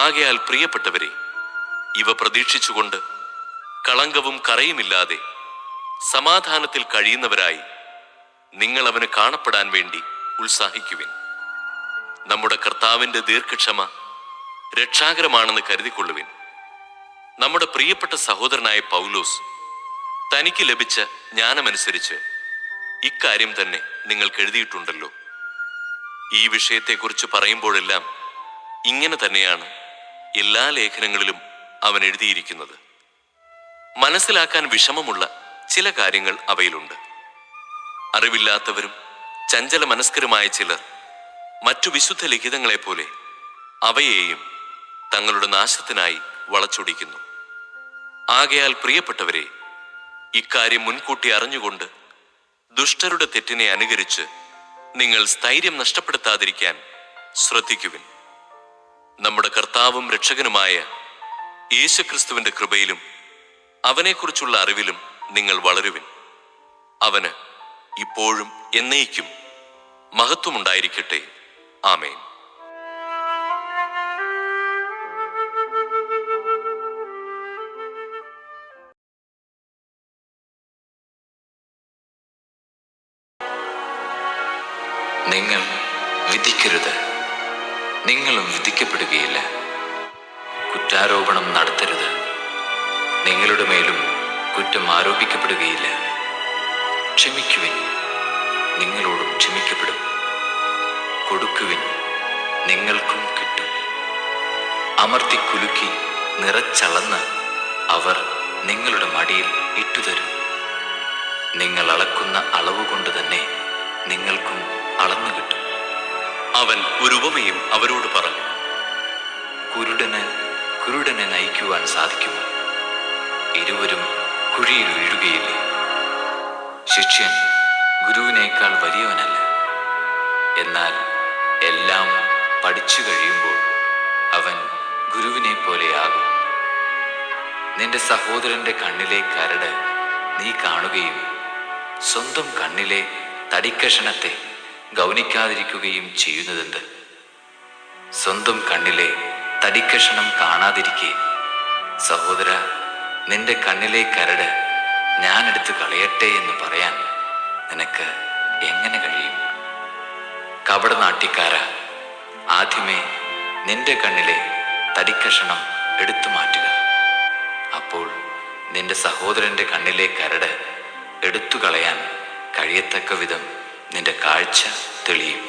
ആകയാൽ പ്രിയപ്പെട്ടവരെ, ഇവ പ്രതീക്ഷിച്ചുകൊണ്ട് കളങ്കവും കറയുമില്ലാതെ സമാധാനത്തിൽ കഴിയുന്നവരായി നിങ്ങൾ അവന് കാണപ്പെടാൻ വേണ്ടി ഉത്സാഹിക്കുവിൻ. നമ്മുടെ കർത്താവിന്റെ ദീർഘക്ഷമ രക്ഷാകരമാണെന്ന് കരുതിക്കൊള്ളുവിൻ. നമ്മുടെ പ്രിയപ്പെട്ട സഹോദരനായ പൗലോസ് തനിക്ക് ലഭിച്ച ജ്ഞാനമനുസരിച്ച് ഇക്കാര്യം തന്നെ നിങ്ങൾക്ക് എഴുതിയിട്ടുണ്ടല്ലോ. ഈ വിഷയത്തെക്കുറിച്ച് പറയുമ്പോഴെല്ലാം ഇങ്ങനെ തന്നെയാണ് എല്ലാ ലേഖനങ്ങളിലും അവൻ എഴുതിയിരിക്കുന്നത്. മനസ്സിലാക്കാൻ വിഷമമുള്ള ചില കാര്യങ്ങൾ അവയിലുണ്ട്. അറിവില്ലാത്തവരും ചഞ്ചല മനസ്കരുമായ ചിലർ മറ്റു വിശുദ്ധ ലിഖിതങ്ങളെപ്പോലെ അവയെയും തങ്ങളുടെ നാശത്തിനായി വളച്ചൊടിക്കുന്നു. ആകയാൽ പ്രിയപ്പെട്ടവരെ, ഇക്കാര്യം മുൻകൂട്ടി അറിഞ്ഞുകൊണ്ട് ദുഷ്ടരുടെ തെറ്റിനെ അനുകരിച്ച് നിങ്ങൾ സ്ഥൈര്യം നഷ്ടപ്പെടുത്താതിരിക്കാൻ ശ്രദ്ധിക്കുവിൻ. നമ്മുടെ കർത്താവും രക്ഷകനുമായ യേശുക്രിസ്തുവിന്റെ കൃപയിലും അവനെക്കുറിച്ചുള്ള അറിവിലും നിങ്ങൾ വളരുവിൻ. അവന് ഇപ്പോഴും എന്നേക്കും മഹത്വമുണ്ടായിരിക്കട്ടെ. ആമേൻ. നിങ്ങൾ വിധിക്കരുത്, നിങ്ങളും വിധിക്കപ്പെടുകയില്ല. കുറ്റാരോപണം നടത്തരുത്, നിങ്ങളുടെ മേലും കുറ്റം ആരോപിക്കപ്പെടുകയില്ല. ക്ഷമിക്കുവിൻ, നിങ്ങളോടും ക്ഷമിക്കപ്പെടും. കൊടുക്കുവിൻ, നിങ്ങൾക്കും കിട്ടും. അമർത്തി കുലുക്കി നിറച്ചളന്ന് അവർ നിങ്ങളുടെ മടിയിൽ ഇട്ടുതരും. നിങ്ങൾ അളക്കുന്ന അളവ് കൊണ്ട് തന്നെ നിങ്ങൾക്കും അളന്നു കിട്ടും. അവൻ ഒരു ഉപമയും അവരോട് പറഞ്ഞു. കുരുടനെ നയിക്കുവാൻ സാധിക്കുമോ? ഇരുവരും കുഴിയിൽ വീഴുകയില്ലേ? ശിഷ്യൻ ഗുരുവിനേക്കാൾ വലിയവനല്ല. എന്നാൽ എല്ലാം പഠിച്ചു കഴിയുമ്പോൾ അവൻ ഗുരുവിനെ പോലെയാകും. നിന്റെ സഹോദരന്റെ കണ്ണിലെ കരട് നീ കാണുകയും സ്വന്തം കണ്ണിലെ തടിക്കഷണത്തെ ഗൗനിക്കാതിരിക്കുകയും ചെയ്യുന്നതെന്ത്? സ്വന്തം കണ്ണിലെ തടിക്കഷണം കാണാതിരിക്കെ സഹോദര, നിന്റെ കണ്ണിലെ കരട് ഞാനെടുത്ത് കളയട്ടെ എന്ന് പറയാൻ നിനക്ക് എങ്ങനെ കഴിയും? കപടനാട്യക്കാര, ആദ്യമേ നിന്റെ കണ്ണിലെ തടിക്കഷണം എടുത്തു മാറ്റുക. അപ്പോൾ നിന്റെ സഹോദരന്റെ കണ്ണിലെ കരട് എടുത്തു കളയാൻ കഴിയത്തക്ക വിധം നിന്റെ കാഴ്ച തെളിയും.